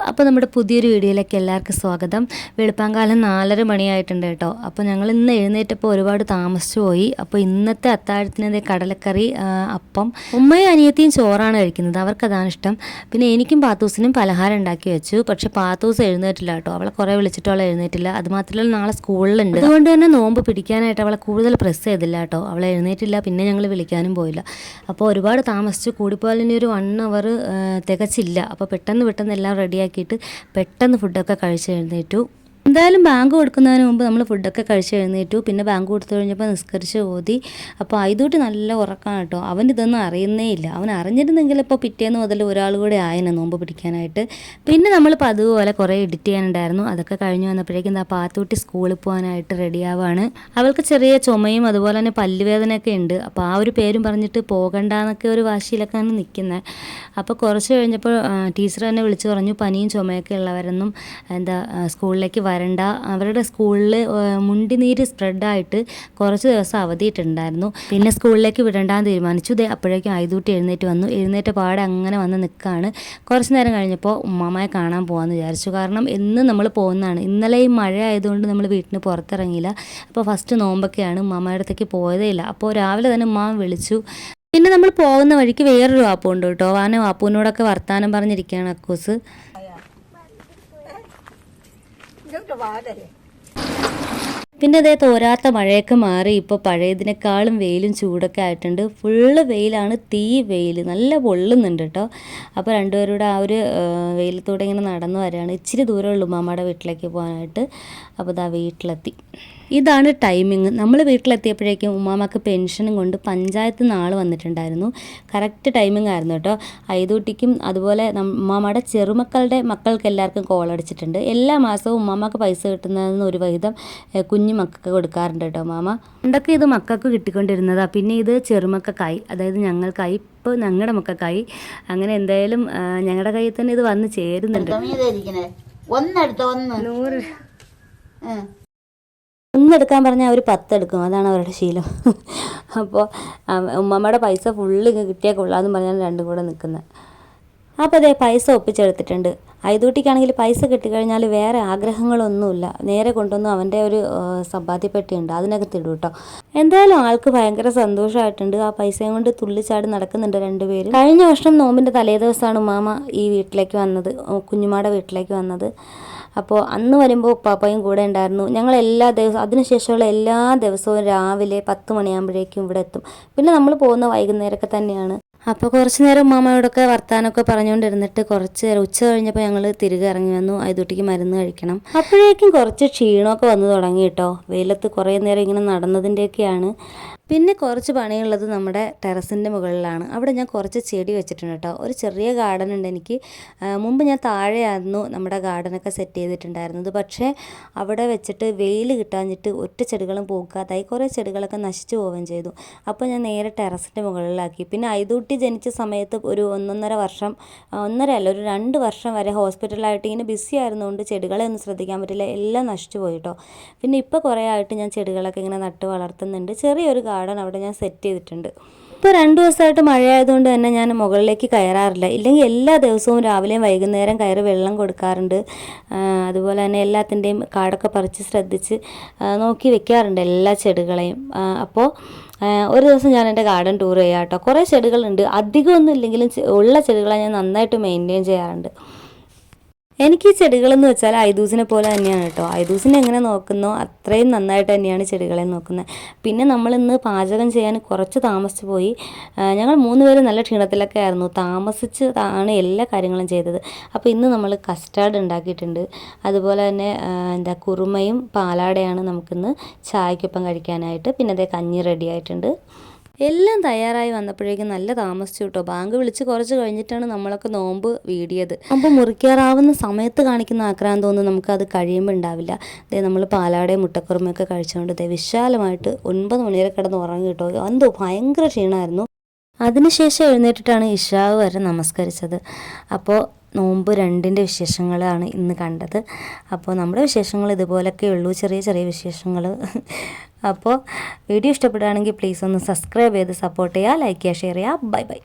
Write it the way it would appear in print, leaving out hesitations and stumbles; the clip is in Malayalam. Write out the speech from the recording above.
അപ്പോൾ നമ്മുടെ പുതിയൊരു വീഡിയോയിലേക്ക് എല്ലാവർക്കും സ്വാഗതം. വെളുപ്പാങ്കാലം 4:30 മണിയായിട്ടുണ്ട് കേട്ടോ. അപ്പോൾ ഞങ്ങൾ ഇന്ന് എഴുന്നേറ്റപ്പോൾ ഒരുപാട് താമസിച്ചു പോയി. അപ്പോൾ ഇന്നത്തെ അത്താഴത്തിന് കടലക്കറി, അപ്പം. ഉമ്മയും അനിയത്തിയും ചോറാണ് കഴിക്കുന്നത്, അവർക്കതാണ് ഇഷ്ടം. പിന്നെ എനിക്കും പാത്തൂസിനും പലഹാരം ഉണ്ടാക്കി വെച്ചു. പക്ഷേ പാത്തൂസ് എഴുന്നേറ്റില്ല കേട്ടോ. അവളെ കുറേ വിളിച്ചിട്ട് അവളെ എഴുന്നേറ്റില്ല. അതുമാത്രമല്ല നാളെ സ്കൂളിലുണ്ട്, അതുകൊണ്ട് തന്നെ നോമ്പ് പിടിക്കാനായിട്ട് അവളെ കൂടുതൽ പ്രസ് ചെയ്തില്ല കേട്ടോ. അവളെ എഴുന്നേറ്റില്ല, പിന്നെ ഞങ്ങൾ വിളിക്കാനും പോയില്ല. അപ്പോൾ ഒരുപാട് താമസിച്ചു, കൂടിപ്പോയാൽ ഇനി ഒരു 1 അവർ തികച്ചില്ല. അപ്പോൾ പെട്ടെന്ന് എല്ലാം റെഡിയാക്കിയിട്ട് പെട്ടെന്ന് ഫുഡൊക്കെ കഴിച്ച് എഴുന്നേറ്റു. എന്തായാലും ബാങ്ക് കൊടുക്കുന്നതിന് മുമ്പ് നമ്മൾ ഫുഡൊക്കെ കഴിച്ച് എഴുന്നേറ്റു. പിന്നെ ബാങ്ക് കൊടുത്തു കഴിഞ്ഞപ്പോൾ നിസ്കരിച്ച് ഓതി. അപ്പോൾ ഐതൂട്ടി നല്ല ഉറക്കമാണ് കേട്ടോ. അവൻ ഇതൊന്നും അറിയുന്നേ ഇല്ല. അവൻ അറിഞ്ഞിരുന്നെങ്കിൽ ഇപ്പോൾ പിറ്റേന്ന് മുതൽ ഒരാൾ കൂടെ ആയനെ നോമ്പ് പിടിക്കാനായിട്ട്. പിന്നെ നമ്മൾ അതുപോലെ കുറേ എഡിറ്റ് ചെയ്യാനുണ്ടായിരുന്നു. അതൊക്കെ കഴിഞ്ഞ് വന്നപ്പോഴേക്കും എന്താ പാത്തൂട്ടി സ്കൂളിൽ പോകാനായിട്ട് റെഡിയാവാണ്. അവൾക്ക് ചെറിയ ചുമയും അതുപോലെ തന്നെ പല്ലുവേദനയൊക്കെ ഉണ്ട്. അപ്പോൾ ആ ഒരു പേരും പറഞ്ഞിട്ട് പോകണ്ടെന്നൊക്കെ ഒരു വാശിയിലൊക്കെയാണ് നിൽക്കുന്നത്. അപ്പോൾ കുറച്ച് കഴിഞ്ഞപ്പോൾ ടീച്ചർ തന്നെ വിളിച്ചു പറഞ്ഞു പനിയും ചുമയൊക്കെ ഉള്ളവരൊന്നും സ്കൂളിലേക്ക് വരണ്ട. അവരുടെ സ്കൂളിൽ മുണ്ടിനീര് സ്പ്രെഡായിട്ട് കുറച്ച് ദിവസം അവധിയിട്ടുണ്ടായിരുന്നു. പിന്നെ സ്കൂളിലേക്ക് വിടണ്ടാന്ന് തീരുമാനിച്ചു. അപ്പോഴേക്കും ഐതൂട്ടി എഴുന്നേറ്റ് വന്നു. എഴുന്നേറ്റ പാടെ അങ്ങനെ വന്ന് നിൽക്കുകയാണ്. കുറച്ച് നേരം കഴിഞ്ഞപ്പോൾ ഉമ്മാമ്മയെ കാണാൻ പോകാമെന്ന് വിചാരിച്ചു. കാരണം എന്നും നമ്മൾ പോകുന്നതാണ്. ഇന്നലെ ഈ മഴ ആയതുകൊണ്ട് നമ്മൾ വീട്ടിന് പുറത്തിറങ്ങിയില്ല. അപ്പോൾ ഫസ്റ്റ് നോമ്പൊക്കെയാണ്, ഉമ്മാമ്മയുടെ അടുത്തേക്ക് പോയതേ ഇല്ല. അപ്പോൾ രാവിലെ തന്നെ ഉമ്മാമ്മ വിളിച്ചു. പിന്നെ നമ്മൾ പോകുന്ന വഴിക്ക് വേറൊരു വാപ്പുണ്ട് കേട്ടോ. വാപ്പുവിനോടൊക്കെ വർത്താനം പറഞ്ഞിരിക്കുകയാണ് അക്കൂസ്. പിന്നെ അതേ തോരാത്ത മഴയൊക്കെ മാറി ഇപ്പോൾ പഴയതിനേക്കാളും വെയിലും ചൂടൊക്കെ ആയിട്ടുണ്ട്. ഫുള്ള് വെയിലാണ്, തീ വെയിൽ നല്ല പൊള്ളുന്നുണ്ട് കേട്ടോ. അപ്പോൾ രണ്ടുപേരുടെ ആ ഒരു വെയിലത്തൂടെ ഇങ്ങനെ നടന്നു വരികയാണ്. ഇച്ചിരി ദൂരമുള്ളൂ ഉമ്മാമ്മയുടെ വീട്ടിലേക്ക് പോകാനായിട്ട്. അപ്പോൾ ഇതാ വീട്ടിലെത്തി. ഇതാണ് ടൈമിങ്. നമ്മൾ വീട്ടിലെത്തിയപ്പോഴേക്കും ഉമ്മാമ്മക്ക് പെൻഷനും കൊണ്ട് പഞ്ചായത്ത് നിന്ന് ആൾ വന്നിട്ടുണ്ടായിരുന്നു. കറക്റ്റ് ടൈമിംഗ് ആയിരുന്നു കേട്ടോ. ഐതൂട്ടിക്കും അതുപോലെ ഉമ്മാമ്മയുടെ ചെറുമക്കളുടെ മക്കൾക്ക് എല്ലാവർക്കും കോളടിച്ചിട്ടുണ്ട്. എല്ലാ മാസവും ഉമ്മാമ്മക്ക് പൈസ കിട്ടുന്നതെന്ന് ഒരു വിഹിതം കുഞ്ഞു മക്കൾക്ക് കൊടുക്കാറുണ്ട് കേട്ടോ ഉമ്മാമ്മ. പണ്ടൊക്കെ ഇത് മക്കൾക്ക് കിട്ടിക്കൊണ്ടിരുന്നതാണ്. പിന്നെ ഇത് ചെറുമക്കൾക്കായി, അതായത് ഞങ്ങൾക്കായി, ഇപ്പോൾ ഞങ്ങളുടെ മക്കൾക്കായി. അങ്ങനെ എന്തായാലും ഞങ്ങളുടെ കയ്യിൽ തന്നെ ഇത് വന്ന് ചേരുന്നുണ്ട്. ഒന്നെടുക്കാൻ പറഞ്ഞാൽ അവർ 10 എടുക്കും, അതാണ് അവരുടെ ശീലം. അപ്പോൾ ഉമ്മമ്മയുടെ പൈസ ഫുള്ള് കിട്ടിയാൽ കൊള്ളാമെന്ന് പറഞ്ഞാൽ രണ്ടും കൂടെ നിൽക്കുന്നത്. അപ്പോൾ അതേ പൈസ ഒപ്പിച്ചെടുത്തിട്ടുണ്ട്. ഐതൂട്ടിക്കാണെങ്കിൽ പൈസ കിട്ടിക്കഴിഞ്ഞാൽ വേറെ ആഗ്രഹങ്ങളൊന്നുമില്ല. നേരെ കൊണ്ടുവന്ന് അവൻ്റെ ഒരു സമ്പാദ്യപ്പെട്ടിയുണ്ട്, അതിനകത്ത് ഇടും കേട്ടോ. എന്തായാലും ആൾക്ക് ഭയങ്കര സന്തോഷമായിട്ടുണ്ട്. ആ പൈസയും കൊണ്ട് തുള്ളിച്ചാടി നടക്കുന്നുണ്ട് രണ്ടുപേരും. കഴിഞ്ഞ വർഷം നോമ്പിൻ്റെ തലേ ദിവസമാണ് ഉമ്മാമ്മ ഈ വീട്ടിലേക്ക് വന്നത്, കുഞ്ഞുമാടെ വീട്ടിലേക്ക് വന്നത്. അപ്പോൾ അന്ന് വരുമ്പോൾ ഉപ്പാപ്പയും കൂടെ ഉണ്ടായിരുന്നു. ഞങ്ങൾ എല്ലാ ദിവസവും അതിനുശേഷമുള്ള എല്ലാ ദിവസവും രാവിലെ 10 മണിയാകുമ്പോഴേക്കും ഇവിടെ എത്തും. പിന്നെ നമ്മൾ പോകുന്ന വൈകുന്നേരമൊക്കെ തന്നെയാണ്. അപ്പോൾ കുറച്ച് നേരം ഉമ്മാമ്മയോടൊക്കെ വർത്താനമൊക്കെ പറഞ്ഞുകൊണ്ടിരുന്നിട്ട് കുറച്ച് നേരം ഉച്ച കഴിഞ്ഞപ്പോൾ ഞങ്ങൾ തിരികെ ഇറങ്ങി വന്നു. ഐതൂട്ടിക്ക് മരുന്ന് കഴിക്കണം. അപ്പോഴേക്കും കുറച്ച് ക്ഷീണമൊക്കെ വന്നു തുടങ്ങി കേട്ടോ. വെയിലത്ത് കുറേ നേരം ഇങ്ങനെ നടന്നതിൻ്റെയൊക്കെയാണ്. പിന്നെ കുറച്ച് പണിയുള്ളത് നമ്മുടെ ടെറസിൻ്റെ മുകളിലാണ്. അവിടെ ഞാൻ കുറച്ച് ചെടി വെച്ചിട്ടുണ്ട് കേട്ടോ. ഒരു ചെറിയ ഗാർഡൻ ഉണ്ട് എനിക്ക്. മുമ്പ് ഞാൻ താഴെയായിരുന്നു നമ്മുടെ ഗാർഡനൊക്കെ സെറ്റ് ചെയ്തിട്ടുണ്ടായിരുന്നത്. പക്ഷേ അവിടെ വെച്ചിട്ട് വെയിൽ കിട്ടാഞ്ഞിട്ട് ഒറ്റ ചെടികളും പൂക്കാതായി, കുറേ ചെടികളൊക്കെ നശിച്ചു പോവുകയും ചെയ്തു. അപ്പോൾ ഞാൻ നേരെ ടെറസിൻ്റെ മുകളിലാക്കി. പിന്നെ ഐതൂട്ടി ജനിച്ച സമയത്ത് ഒരു 1.5 വർഷം, 1.5 അല്ല ഒരു 2 വർഷം വരെ ഹോസ്പിറ്റലായിട്ട് ഇങ്ങനെ ബിസി ആയിരുന്നുകൊണ്ട് ചെടികളെ ഒന്നും ശ്രദ്ധിക്കാൻ പറ്റില്ല, എല്ലാം നശിച്ചു പോയി കേട്ടോ. പിന്നെ ഇപ്പോൾ കുറേ ആയിട്ട് ഞാൻ ചെടികളൊക്കെ ഇങ്ങനെ നട്ട് വളർത്തുന്നുണ്ട്. ചെറിയൊരു ഗാർഡൻ അവിടെ ഞാൻ സെറ്റ് ചെയ്തിട്ടുണ്ട്. ഇപ്പോൾ 2 ദിവസമായിട്ട് മഴയായതുകൊണ്ട് തന്നെ ഞാൻ മുകളിലേക്ക് കയറാറില്ല. ഇല്ലെങ്കിൽ എല്ലാ ദിവസവും രാവിലെയും വൈകുന്നേരം കയറി വെള്ളം കൊടുക്കാറുണ്ട്. അതുപോലെ തന്നെ എല്ലാത്തിൻ്റെയും കാടൊക്കെ പറിച്ച് ശ്രദ്ധിച്ച് നോക്കി വെക്കാറുണ്ട് എല്ലാ ചെടികളെയും. അപ്പോൾ ഒരു ദിവസം ഞാൻ എൻ്റെ ഗാർഡൻ ടൂർ ചെയ്യാം കേട്ടോ. കുറേ ചെടികളുണ്ട്, അധികമൊന്നും ഇല്ലെങ്കിലും ഉള്ള ചെടികളെ ഞാൻ നന്നായിട്ട് മെയിൻറ്റെയിൻ ചെയ്യാറുണ്ട്. എനിക്ക് ഈ ചെടികളെന്ന് വെച്ചാൽ ഐദൂസിനെ പോലെ തന്നെയാണ് കേട്ടോ. ഐദൂസിനെ എങ്ങനെ നോക്കുന്നോ അത്രയും നന്നായിട്ട് തന്നെയാണ് ചെടികളെ നോക്കുന്നത്. പിന്നെ നമ്മളിന്ന് പാചകം ചെയ്യാൻ കുറച്ച് താമസിച്ച് പോയി. ഞങ്ങൾ 3 പേരും നല്ല ക്ഷീണത്തിലൊക്കെ ആയിരുന്നു. താമസിച്ച് ആണ് എല്ലാ കാര്യങ്ങളും ചെയ്തത്. അപ്പോൾ ഇന്ന് നമ്മൾ കസ്റ്റാർഡ് ഉണ്ടാക്കിയിട്ടുണ്ട്. അതുപോലെ തന്നെ കുറുമയും പാലാടയാണ് നമുക്കിന്ന് ചായക്കൊപ്പം കഴിക്കാനായിട്ട്. പിന്നെ അതേ കഞ്ഞി റെഡി ആയിട്ടുണ്ട്. എല്ലാം തയ്യാറായി വന്നപ്പോഴേക്കും നല്ല താമസിച്ചു കേട്ടോ. ബാങ്ക് വിളിച്ച് കുറച്ച് കഴിഞ്ഞിട്ടാണ് നമ്മളൊക്കെ നോമ്പ് വീടിയത്. അപ്പോൾ മുറിക്കാറാവുന്ന സമയത്ത് കാണിക്കുന്ന ആക്രാന്തമൊന്നും നമുക്കത് കഴിയുമ്പോൾ ഉണ്ടാവില്ല. നമ്മൾ പാലാടയും മുട്ടക്കുറുമയൊക്കെ കഴിച്ചുകൊണ്ട് വിശാലമായിട്ട് 9 മണി വരെ കിടന്ന് ഉറങ്ങി കേട്ടോ. എന്തോ ഭയങ്കര ക്ഷീണമായിരുന്നു. അതിനുശേഷം എഴുന്നേറ്റിട്ടാണ് ഇശാവ് വരെ നമസ്കരിച്ചത്. അപ്പോൾ നോമ്പ് 2ൻ്റെ വിശേഷങ്ങളാണ് ഇന്ന് കണ്ടത്. അപ്പോൾ നമ്മുടെ വിശേഷങ്ങൾ ഇതുപോലൊക്കെ ഉള്ളൂ, ചെറിയ ചെറിയ വിശേഷങ്ങൾ. അപ്പോൾ വീഡിയോ ഇഷ്ടപ്പെടുകയാണെങ്കിൽ പ്ലീസ് ഒന്ന് സബ്സ്ക്രൈബ് ചെയ്ത് സപ്പോർട്ട് ചെയ്യുക, ലൈക്ക് ചെയ്യുക, ഷെയർ ചെയ്യുക. Bye bye.